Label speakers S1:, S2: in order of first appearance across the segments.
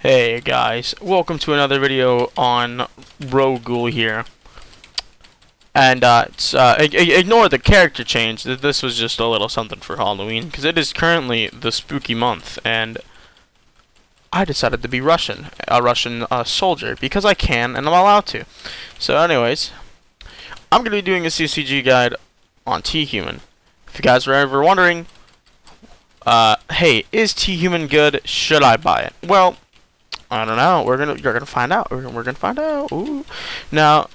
S1: Hey guys, welcome to another video on Ghoul here. And ignore the character change. This was just a little something for Halloween because it is currently the spooky month, and I decided to be a Russian soldier because I can and I'm allowed to. So, anyways, I'm gonna be doing a CCG guide on Thuman. If you guys were ever wondering, hey, is Thuman good? Should I buy it? Well, I don't know. You're gonna find out. We're gonna find out. Ooh. Now,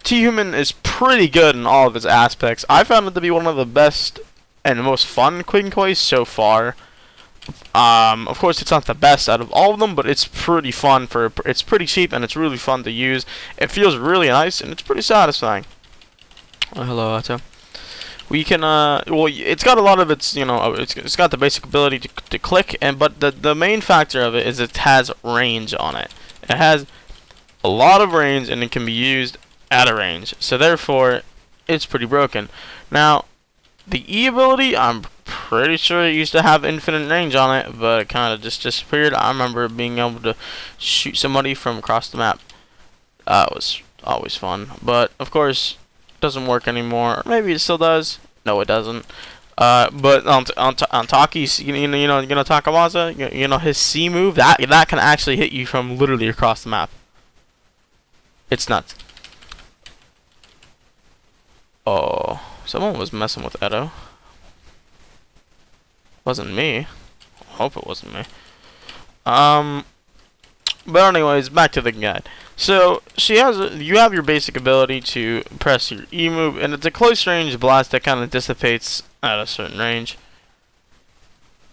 S1: Thuman is pretty good in all of its aspects. I found it to be one of the best and most fun Quick Toys so far. Of course, it's not the best out of all of them, but it's pretty fun. It's pretty cheap and it's really fun to use. It feels really nice and it's pretty satisfying. Oh, hello, Otto. We can well, it's got a lot of its, it's got the basic ability to click, but the main factor of it is it has range on it. It has a lot of range and it can be used at a range, so therefore it's pretty broken. Now, the E ability, I'm pretty sure it used to have infinite range on it, but it kind of just disappeared. I remember being able to shoot somebody from across the map. It was always fun, but of course doesn't work anymore. Maybe it still does. No, it doesn't. But on Taki's, Takamaza, his C move, that can actually hit you from literally across the map. It's nuts. Oh, someone was messing with Edo. Wasn't me. I hope it wasn't me. But anyways, back to the guide. So you have your basic ability to press your E move, and it's a close range blast that kind of dissipates at a certain range.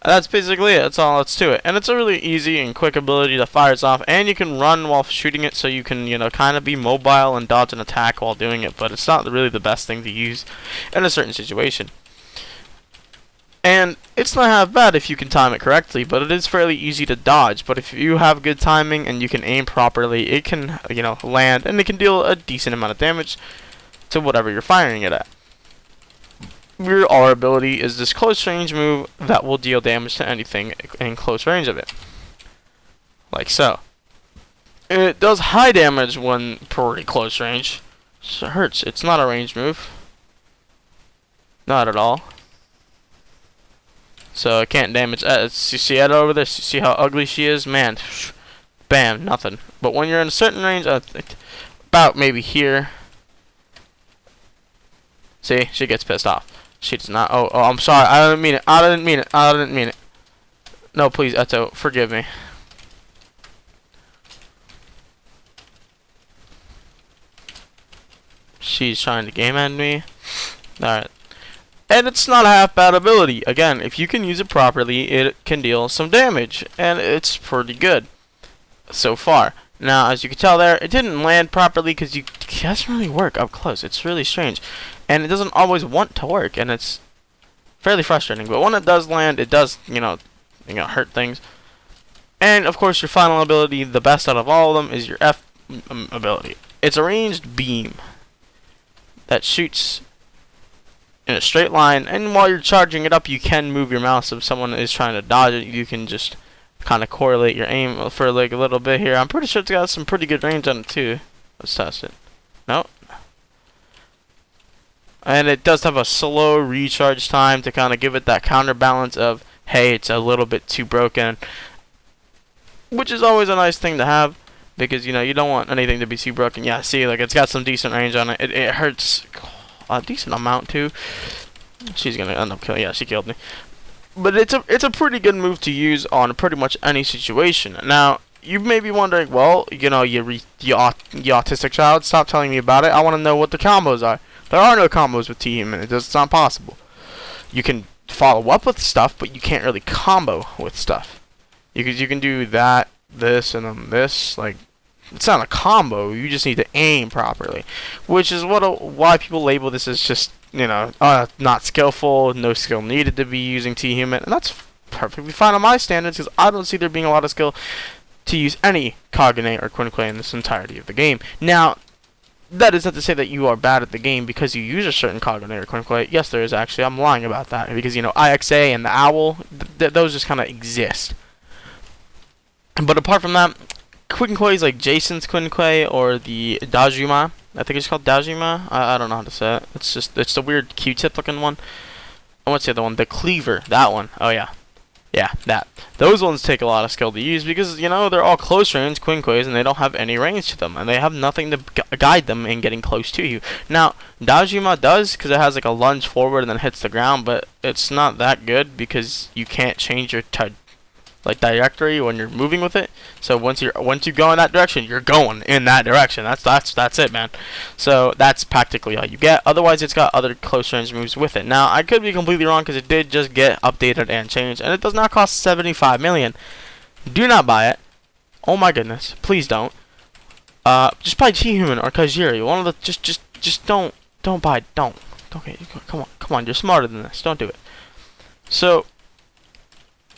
S1: And that's basically it. That's all that's to it. And it's a really easy and quick ability that fires off, and you can run while shooting it, so you can kind of be mobile and dodge an attack while doing it. But it's not really the best thing to use in a certain situation. And it's not half bad if you can time it correctly, but it is fairly easy to dodge. But if you have good timing and you can aim properly, it can, land, and it can deal a decent amount of damage to whatever you're firing it at. Your R ability is this close range move that will deal damage to anything in close range of it. Like so. It does high damage when pretty close range. So it hurts. It's not a range move. Not at all. So it can't damage. You see Eda over there? See how ugly she is? Man, bam, nothing. But when you're in a certain range, about maybe here. See, she gets pissed off. She does not. Oh, I'm sorry. I didn't mean it. I didn't mean it. No, please, Eto, forgive me. She's trying to game end me. Alright. And it's not a half bad ability. Again, if you can use it properly, it can deal some damage. And it's pretty good so far. Now, as you can tell there, it didn't land properly because it doesn't really work up close. It's really strange. And it doesn't always want to work. And it's fairly frustrating. But when it does land, it does, hurt things. And, of course, your final ability, the best out of all of them, is your F ability. It's a ranged beam that shoots in a straight line, and while you're charging it up, you can move your mouse. If someone is trying to dodge it, you can just kind of correlate your aim for like a little bit here. I'm pretty sure it's got some pretty good range on it too. Let's test it. Nope. And it does have a slow recharge time to kind of give it that counterbalance of, hey, it's a little bit too broken, which is always a nice thing to have, because you don't want anything to be too broken. Yeah, see, like it's got some decent range on it. It hurts a decent amount too. She's gonna end up killing. Yeah, she killed me. But it's a pretty good move to use on pretty much any situation. Now you may be wondering, well, you autistic child, stop telling me about it. I want to know what the combos are. There are no combos with Thuman. It's not possible. You can follow up with stuff, but you can't really combo with stuff. You can do that, this, and then this. Like, it's not a combo. You just need to aim properly, which is why people label this as just not skillful, no skill needed to be using Thuman, and that's perfectly fine on my standards because I don't see there being a lot of skill to use any Kagane or Quinquay in this entirety of the game. Now, that is not to say that you are bad at the game because you use a certain Kagane or Quinquay. Yes, there is actually. I'm lying about that because IXA and the Owl, those just kind of exist. But apart from that, Quinkways like Jason's Quinkway or the Dajima. I think it's called Dajima. I don't know how to say it. It's the weird Q-tip looking one. And what's the other one? The Cleaver. That one. Oh yeah. Yeah, that. Those ones take a lot of skill to use because, you know, they're all close range Quinkways and they don't have any range to them. And they have nothing to guide them in getting close to you. Now, Dajima does because it has like a lunge forward and then hits the ground. But it's not that good because you can't change your trajectory when you're moving with it. So once you go in that direction, you're going in that direction. That's it, man. So that's practically all you get. Otherwise, it's got other close range moves with it. Now, I could be completely wrong because it did just get updated and changed, and it does not cost 75 million. Do not buy it. Oh my goodness, please don't. Just buy G-Human or Kajiri. One of the just don't buy. Don't. Okay, come on. You're smarter than this. Don't do it. So,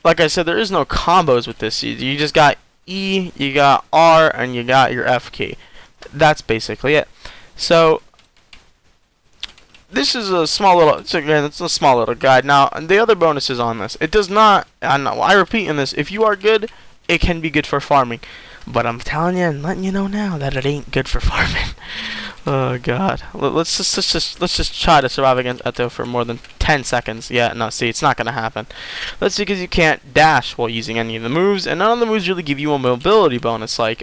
S1: like I said, there is no combos with this. You just got E, you got R, and you got your F key. That's basically it. So this is a small little. It's a small little guide. Now, the other bonuses on this, it does not. I repeat in this. If you are good, it can be good for farming. But I'm telling you and letting you know now that it ain't good for farming. Oh God. Let's just try to survive against Eto for more than 10 seconds. Yeah, no, see, it's not gonna happen. That's because you can't dash while using any of the moves, and none of the moves really give you a mobility bonus like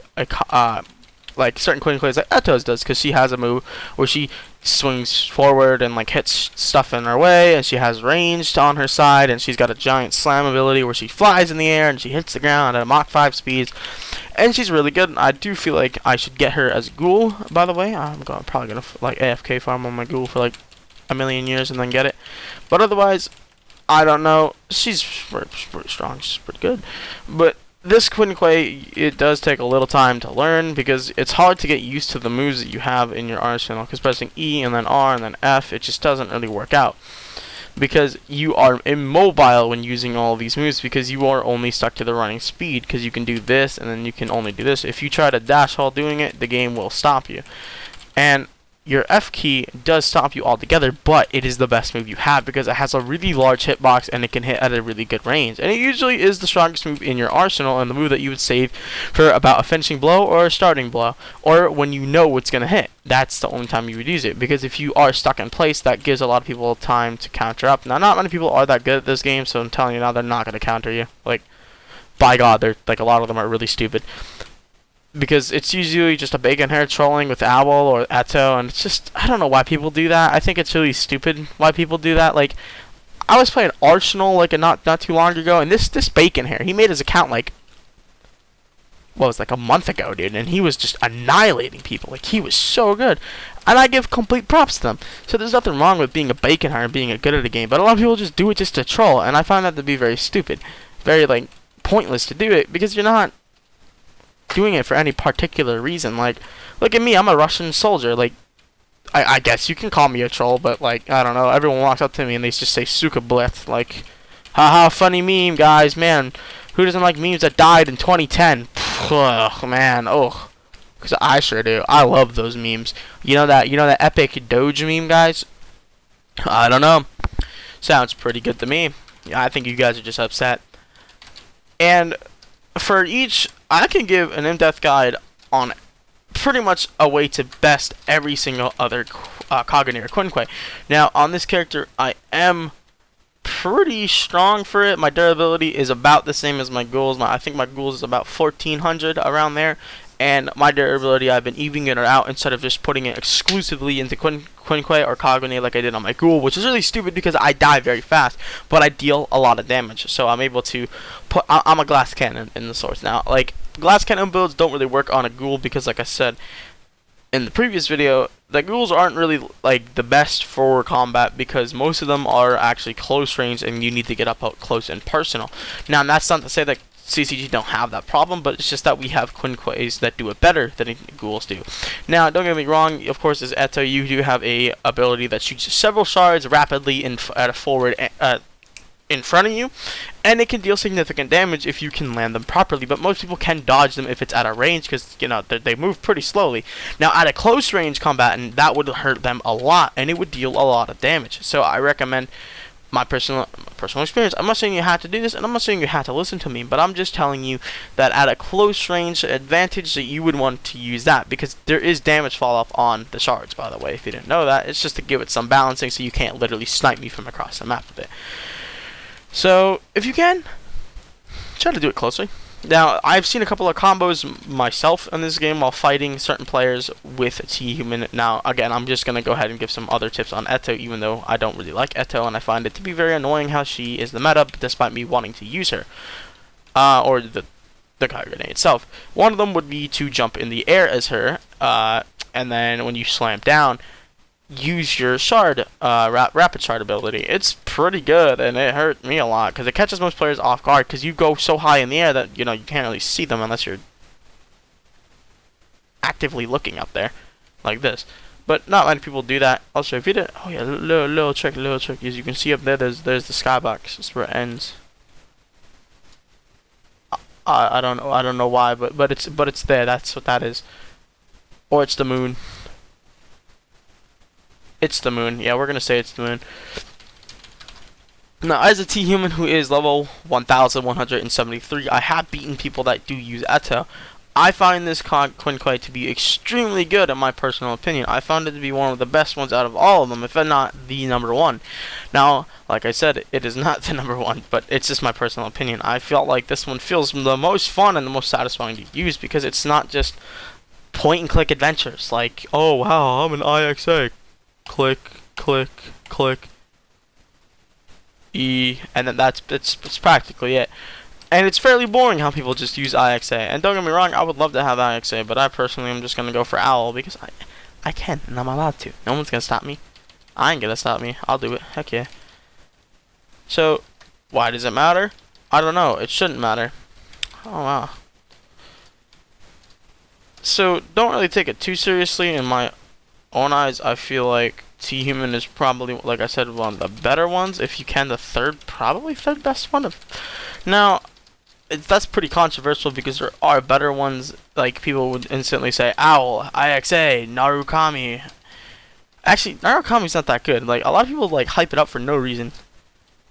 S1: certain Quinkways like Eto's does, because she has a move where she swings forward and like hits stuff in her way, and she has range on her side, and she's got a giant slam ability where she flies in the air and she hits the ground at a Mach 5 speeds, and she's really good. I do feel like I should get her as Ghoul, by the way. Probably gonna like AFK farm on my Ghoul for like a million years and then get it, but otherwise I don't know. She's pretty strong, she's pretty good, but this Quinkway, it does take a little time to learn because it's hard to get used to the moves that you have in your arsenal, because pressing E and then R and then F, it just doesn't really work out because you are immobile when using all of these moves because you are only stuck to the running speed, because you can do this and then you can only do this. If you try to dash while doing it, the game will stop you. And your F key does stop you altogether, but it is the best move you have because it has a really large hitbox and it can hit at a really good range. And it usually is the strongest move in your arsenal and the move that you would save for about a finishing blow or a starting blow, or when you know what's going to hit. That's the only time you would use it, because if you are stuck in place, that gives a lot of people time to counter up. Now, not many people are that good at this game, so I'm telling you now, they're not going to counter you. Like, by God, they're like, a lot of them are really stupid. Because it's usually just a bacon hair trolling with Owl or Eto, and it's just, I don't know why people do that. I think it's really stupid why people do that. Like, I was playing Arsenal like not too long ago, and this bacon hair, he made his account like, what was like a month ago, dude, and he was just annihilating people. Like, he was so good, and I give complete props to them. So there's nothing wrong with being a bacon hair and being good at a game, but a lot of people just do it just to troll, and I find that to be very stupid, very like pointless to do it, because you're not doing it for any particular reason. Like, look at me, I'm a Russian soldier. Like, I guess you can call me a troll, but like, I don't know, everyone walks up to me and they just say Suka Blith, like, haha, funny meme, guys, man, who doesn't like memes that died in 2010? Ugh, man, ugh, because I sure do. I love those memes. You know that epic Doge meme, guys? I don't know, sounds pretty good to me. Yeah, I think you guys are just upset. And for each, I can give an in-depth guide on pretty much a way to best every single other Kagane or Quinkway. Now, on this character, I am pretty strong for it. My durability is about the same as my Ghouls. I think my Ghouls is about 1400, around there. And my durability, I've been evening it out instead of just putting it exclusively into Quinkway or Kagane like I did on my Ghoul, which is really stupid because I die very fast, but I deal a lot of damage. So I'm able to put, I'm a glass cannon in the source. Now, like, glass cannon builds don't really work on a Ghoul because, like I said in the previous video, the Ghouls aren't really like the best for combat because most of them are actually close range and you need to get up close and personal. Now, that's not to say that CCG don't have that problem, but it's just that we have Quinkways that do it better than Ghouls do. Now, don't get me wrong, of course, as Eto, you do have a ability that shoots several shards rapidly at a forward in front of you, and it can deal significant damage if you can land them properly, but most people can dodge them if it's at a range because, you know, they move pretty slowly. Now, at a close range combatant, that would hurt them a lot, and it would deal a lot of damage. So I recommend my personal experience. I'm not saying you have to do this, and I'm not saying you have to listen to me, but I'm just telling you that at a close range advantage that you would want to use that, because there is damage fall off on the shards, by the way, if you didn't know that. It's just to give it some balancing so you can't literally snipe me from across the map with it. So if you can, try to do it closely. Now, I've seen a couple of combos myself in this game while fighting certain players with Thuman. Now, again, I'm just going to go ahead and give some other tips on Eto, even though I don't really like Eto, and I find it to be very annoying how she is the meta, despite me wanting to use her. Or the Kagane itself. One of them would be to jump in the air as her, and then when you slam down, use your shard, rapid shard ability. It's pretty good, and it hurt me a lot because it catches most players off guard because you go so high in the air that you can't really see them unless you're actively looking up there like this. But not many people do that. Also, if you didn't, oh yeah, little trick, as you can see up there, there's the skybox. That's where it ends. I don't know why, but it's there. That's what that is. Or it's the moon. It's the moon. Yeah, we're gonna say it's the moon. Now, as a Thuman who is level 1173, I have beaten people that do use Eto. I find this Quinquay to be extremely good, in my personal opinion. I found it to be one of the best ones out of all of them, if not the number one. Now, like I said, it is not the number one, but it's just my personal opinion. I felt like this one feels the most fun and the most satisfying to use because it's not just point-and-click adventures. Like, oh wow, I'm an IXA. Click, click, click, E, and then it's practically it. And it's fairly boring how people just use IXA. And don't get me wrong, I would love to have IXA, but I personally am just gonna go for Owl because I can and I'm allowed to. No one's gonna stop me. I ain't gonna stop me. I'll do it. Heck yeah. So, why does it matter? I don't know. It shouldn't matter. Oh wow. So don't really take it too seriously. In my own eyes, I feel like Thuman is probably, like I said, one of the better ones. If you can, probably third best one. Now, that's pretty controversial because there are better ones. Like, people would instantly say Owl, IXA, Narukami. Actually, Narukami's not that good. Like, a lot of people like hype it up for no reason.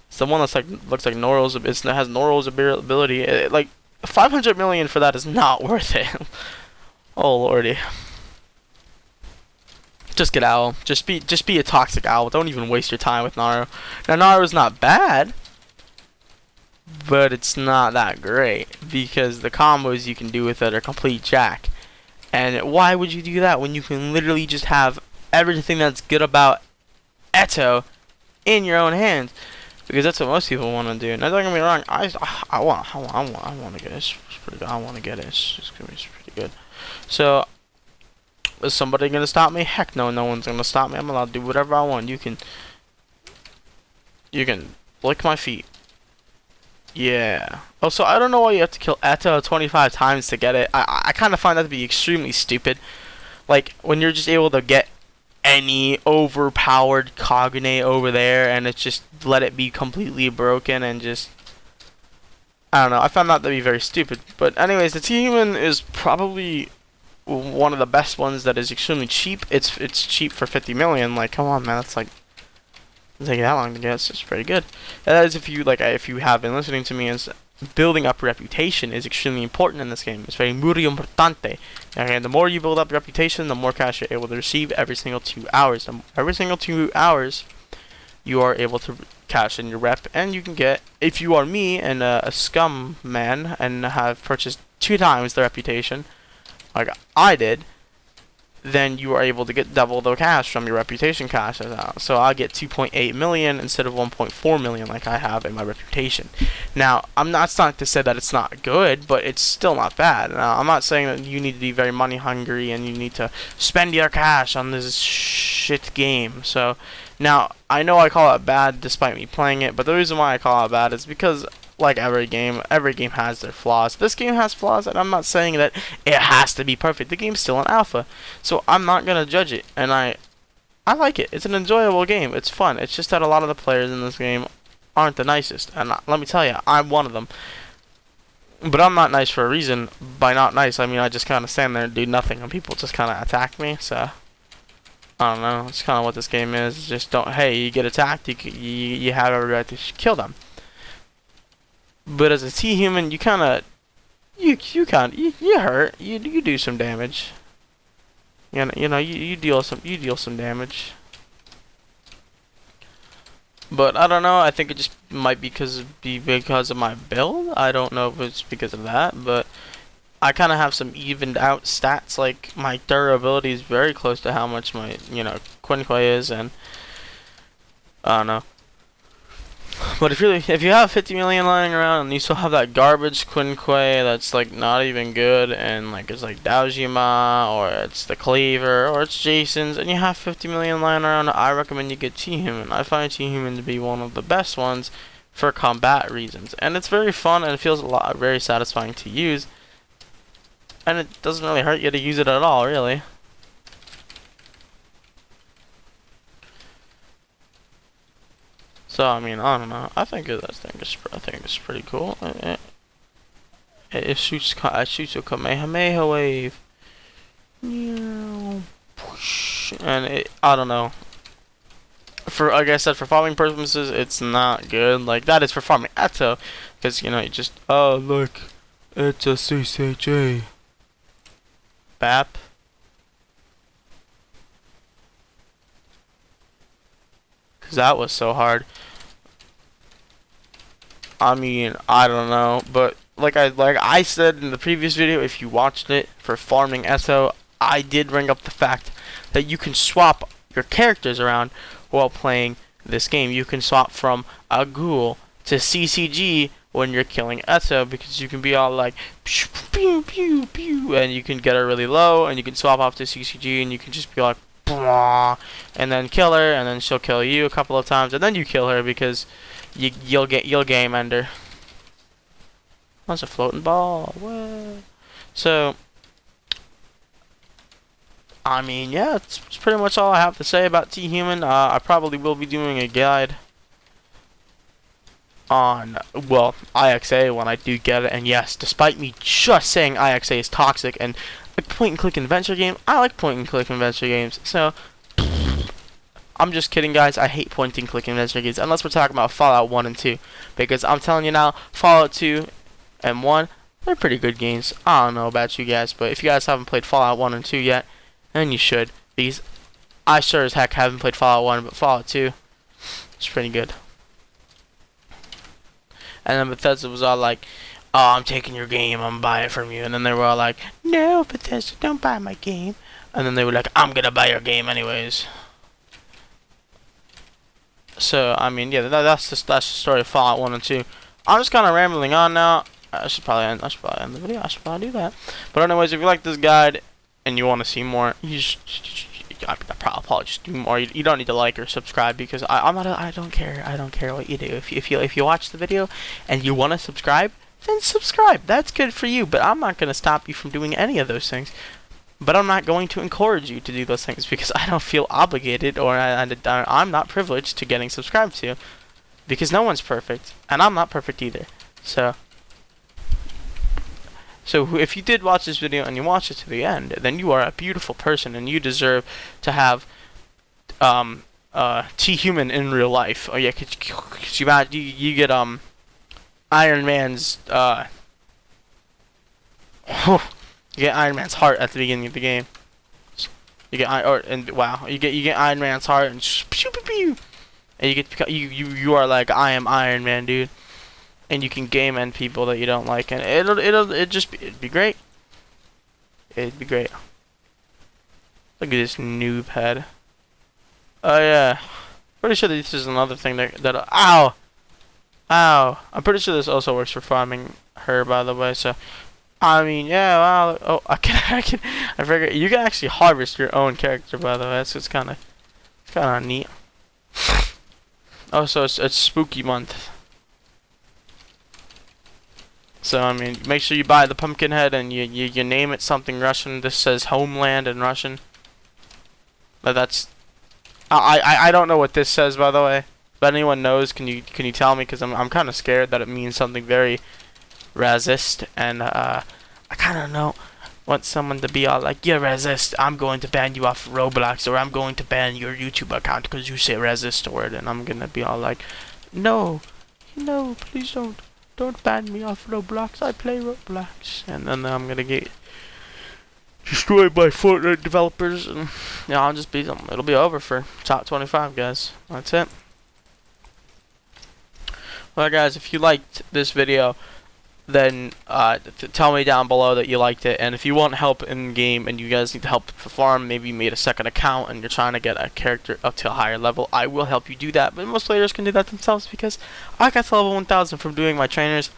S1: It's the one that's like looks like Noro's. It has Noro's ability. Like 500 million for that is not worth it. Oh lordy. Just get Owl. Just be a toxic Owl. Don't even waste your time with Naru. Now Naru's not bad, but it's not that great because the combos you can do with it are complete jack. And why would you do that when you can literally just have everything that's good about Eto in your own hands? Because that's what most people want to do. Now don't get me wrong, I want to get this. It's pretty good. I want to get it. It's gonna be pretty good. So, is somebody gonna stop me? Heck no, no one's gonna stop me. I'm allowed to do whatever I want. You can lick my feet. Yeah. Oh, so I don't know why you have to kill Eto 25 times to get it. I kind of find that to be extremely stupid. Like, when you're just able to get any overpowered Cognate over there and it's just let it be completely broken and just, I don't know. I found that to be very stupid. But anyways, the Thuman is probably one of the best ones that is extremely cheap. It's cheap for 50 million. Like, come on, man. That's like, it doesn't take that long to get. It's pretty good. And that is if you have been listening to me, is building up reputation is extremely important in this game. It's very muy importante. And the more you build up reputation, the more cash you're able to receive every single 2 hours. Every single 2 hours, you are able to cash in your rep, and you can get, if you are me and a scum man and have purchased 2 times the reputation, like I did, then you are able to get double the cash from your reputation cash. So I get 2.8 million instead of 1.4 million like I have in my reputation. Now, that's not to say that it's not good, but it's still not bad. Now, I'm not saying that you need to be very money hungry and you need to spend your cash on this shit game. So, now, I know I call it bad despite me playing it, but the reason why I call it bad is because, like every game has their flaws. This game has flaws, and I'm not saying that it has to be perfect. The game's still an alpha, so I'm not gonna judge it. And I like it. It's an enjoyable game. It's fun. It's just that a lot of the players in this game aren't the nicest, and let me tell you, I'm one of them. But I'm not nice for a reason. By not nice, I mean I just kind of stand there and do nothing, and people just kind of attack me. So I don't know. It's kind of what this game is. It's just don't. Hey, you get attacked. You have every right to kill them. But as a T-human, you kind of you hurt. You do some damage. You deal some damage. But I don't know. I think it just might be because of my build. I don't know if it's because of that, but I kind of have some evened out stats. Like my durability is very close to how much my Quinquay is, and I don't know. But if you have 50 million lying around and you still have that garbage Quinquay that's like not even good, and like it's like Daojima or it's the Cleaver or it's Jason's, and you have 50 million lying around, I recommend you get T-Human. I find T-Human to be one of the best ones for combat reasons, and it's very fun and it feels very satisfying to use, and it doesn't really hurt you to use it at all, really. So I mean, I don't know. I think it's pretty cool. It shoots a Kamehameha wave, and I don't know. For like I said, for farming purposes, it's not good. Like that is for farming Eto, because you just look, it's a CCG. BAP. Cause that was so hard. I mean, I don't know, but like I said in the previous video, if you watched it for farming Eto, I did bring up the fact that you can swap your characters around while playing this game. You can swap from a Ghoul to CCG when you're killing Eto, because you can be all like pew pew pew, and you can get her really low, and you can swap off to CCG, and you can just be like, and then kill her, and then she'll kill you a couple of times, and then you kill her because you'll game ender. That's a floating ball. What? So I mean, yeah, it's pretty much all I have to say about T-Human. I probably will be doing a guide on, well, IXA when I do get it. And yes, despite me just saying IXA is toxic and a point-and-click adventure game, I like point-and-click adventure games. So I'm just kidding, guys. I hate point-and-click adventure games unless we're talking about Fallout 1 and 2, because I'm telling you now, Fallout 2 and 1, they're pretty good games. I don't know about you guys, but if you guys haven't played Fallout 1 and 2 yet, then you should, because I sure as heck haven't played Fallout 1, but Fallout 2, it's pretty good. And then Bethesda was all like, oh, I'm taking your game, I'm buying it from you. And then they were all like, no, Bethesda, don't buy my game. And then they were like, I'm gonna buy your game anyways. So, I mean, yeah, that's the story of Fallout 1 and 2. I'm just kind of rambling on now. I should probably end the video. I should probably do that. But anyways, if you like this guide and you want to see more, I'll probably just do more. You don't need to like or subscribe, because I don't care what you do. If you watch the video and you want to subscribe, then subscribe. That's good for you. But I'm not gonna stop you from doing any of those things. But I'm not going to encourage you to do those things, because I don't feel obligated, or I'm not privileged to getting subscribed to, because no one's perfect, and I'm not perfect either. So if you did watch this video and you watched it to the end, then you are a beautiful person, and you deserve to have T-Human in real life. Oh yeah, cause you get Iron Man's you get Iron Man's heart at the beginning of the game. You get you get Iron Man's heart, and pew pew pew, and you are like, I am Iron Man, dude. And you can game end people that you don't like, and it'd be great. It'd be great. Look at this noob head. Oh yeah, pretty sure this is another thing that ow. I'm pretty sure this also works for farming her, by the way. So I mean, yeah. Wow. Oh, I figure you can actually harvest your own character, by the way. It's kind of neat. Oh, so it's spooky month. So I mean, make sure you buy the pumpkin head and you name it something Russian. This says homeland in Russian. But that's I don't know what this says, by the way. If anyone knows, can you tell me? Because I'm kind of scared that it means something very racist, and I kind of know want someone to be all like, yeah, resist, I'm going to ban you off Roblox, or I'm going to ban your YouTube account because you say resist word, and I'm gonna be all like, no, no, please don't ban me off Roblox, I play Roblox. And then I'm gonna get destroyed by Fortnite developers, and yeah, I'll just be, it'll be over for top 25, guys. That's it. Well, guys, if you liked this video, then tell me down below that you liked it. And if you want help in game and you guys need help for farm, maybe you made a second account and you're trying to get a character up to a higher level, I will help you do that. But most players can do that themselves because I got to level 1000 from doing my trainers.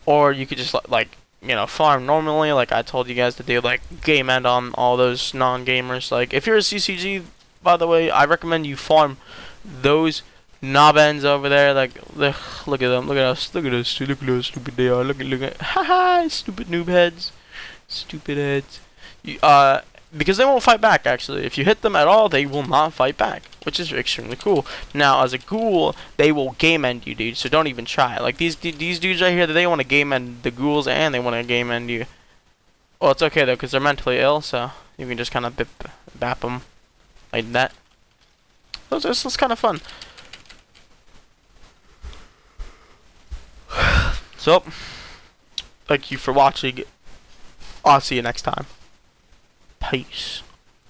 S1: Or you could just like, you know, farm normally, like I told you guys to do, like game end on all those non-gamers. Like if you're a CCG, by the way, I recommend you farm those knob ends over there. Like look at them, look at us, look at us, look at how stupid they are. Look at haha, stupid noob heads, stupid heads. Because they won't fight back. Actually, if you hit them at all, they will not fight back, which is extremely cool. Now, as a ghoul, they will game end you, dude. So don't even try. Like these dudes right here, they want to game end the ghouls and they want to game end you. Well, it's okay though, because they're mentally ill, so you can just kind of bap them like that. It's kind of fun. So, thank you for watching. I'll see you next time. Peace.